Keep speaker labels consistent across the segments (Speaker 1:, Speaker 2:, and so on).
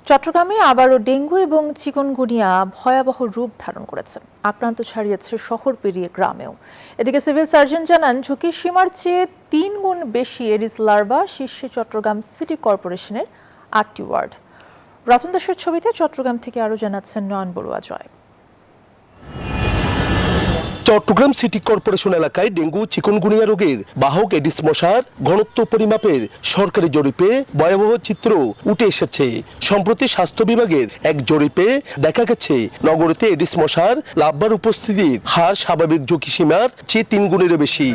Speaker 1: চট্টগ্রামে আবারও ডেঙ্গু এবং চিকুনগুনিয়া ভয়াবহ রূপ ধারণ করেছে। আক্রান্ত ছড়িয়েছে শহর পেরিয়ে গ্রামেও। এদিকে সিভিল সার্জন জানান, ঝুঁকির সীমার চেয়ে ৩ গুণ বেশি এডিস লার্ভা শীর্ষে চট্টগ্রাম সিটি কর্পোরেশনের ৮টি ওয়ার্ড। রতন দাসের ছবিতে চট্টগ্রাম থেকে আরও জানাচ্ছেন নয়ন বড়ুয়া জয়।
Speaker 2: চট্টগ্রাম সিটি কর্পোরেশন এলাকায় ডেঙ্গু চিকুনগুনিয়া রোগের বাহক এডিস মশার ঘনত্ব পরিমাপের সরকারি জরিপে ভয়াবহ চিত্র উঠে এসেছে। সম্প্রতি স্বাস্থ্য বিভাগের এক জরিপে দেখা গেছে নগরীতে এডিস মশার লার্ভার উপস্থিতির হার স্বাভাবিক ঝুঁকি সীমার চেয়ে ৩ গুণেরও বেশি।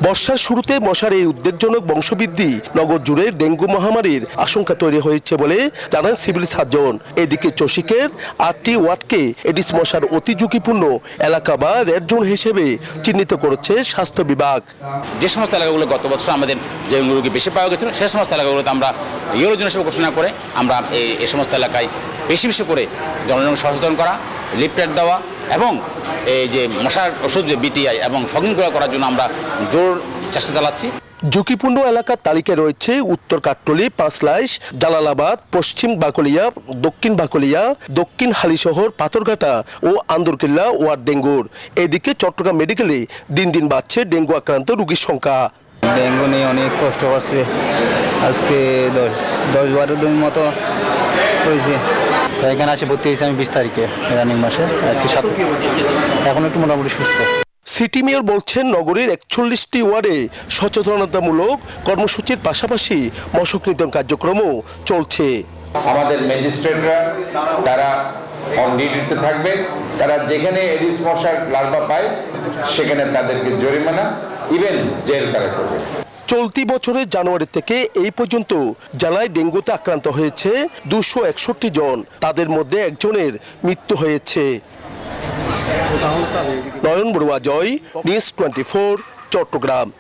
Speaker 2: বর্ষার শুরুতে মশার এই উদ্বেগজনক বংশবৃদ্ধি নগর জুড়ে ডেঙ্গু মহামারীর আশঙ্কা তৈরি হয়েছে বলে জানান সিভিল সার্জন। এদিকে চসিকের ৮টি ওয়ার্ডকে এডিস মশার অতি ঝুঁকিপূর্ণ এলাকা বা রেড জোন হিসেবে চিহ্নিত করেছে স্বাস্থ্য বিভাগ।
Speaker 3: যে সমস্ত এলাকাগুলো গত বছর আমাদের যে রোগী বেশি পাওয়া গেছিল সেই সমস্ত এলাকাগুলোতে আমরা ইয়েলো জোন হিসেবে ঘোষণা করে আমরা এই সমস্ত এলাকায় বেশি বেশি করে জনগণ সচেতন করা, লিফলেট দেওয়া এবং এই যে মশার ওষুধ যে বিটিআই এবং ফগিংগুলো করার জন্য আমরা জোর চেষ্টা চালাচ্ছি।
Speaker 2: ঝুঁকিপূর্ণ এলাকার তালিকায় রয়েছে উত্তর কাট্টলি, পাঁচলাইশ, জালালাবাদ, পশ্চিম বাকলিয়া, দক্ষিণ বাকলিয়া, দক্ষিণ হালিশহর, পাথরঘাটা ও আন্দরকিল্লা ওয়ার্ড ডেঙ্গুর। এদিকে চট্টগ্রাম মেডিকেলে দিন দিন বাড়ছে ডেঙ্গু আক্রান্ত রোগীর সংখ্যা।
Speaker 4: ডেঙ্গু নিয়ে অনেক কষ্ট করছে। আজকে 10-12 দিন মতো হয়েছে। এখানে আসে ভর্তি হয়েছে আমি 20 তারিখে রানিং মাসে। আজকে 7 এখন একটু মোটামুটি সুস্থ।
Speaker 2: সিটি মেয়র বলছেন, নগরীর 41টি ওয়ার্ডে সচেতনতামূলক কর্মসূচির পাশাপাশি মশক নিধন কার্যক্রমও চলছে।
Speaker 5: আমাদের ম্যাজিস্ট্রেটরা তারা অন ডিউটিতে থাকবে। তারা যেখানে এডিস মশার লার্ভা পায় সেখানে তাদেরকে জরিমানা ইভেন জেল তারা করবে।
Speaker 2: চলতি বছরের জানুয়ারি থেকে এই পর্যন্ত জেলায় ডেঙ্গুতে আক্রান্ত হয়েছে 261 জন। তাদের মধ্যে একজনের মৃত্যু হয়েছে। নয়ন বড়ুয়া জয়, নিউজ 24, চট্টগ্রাম।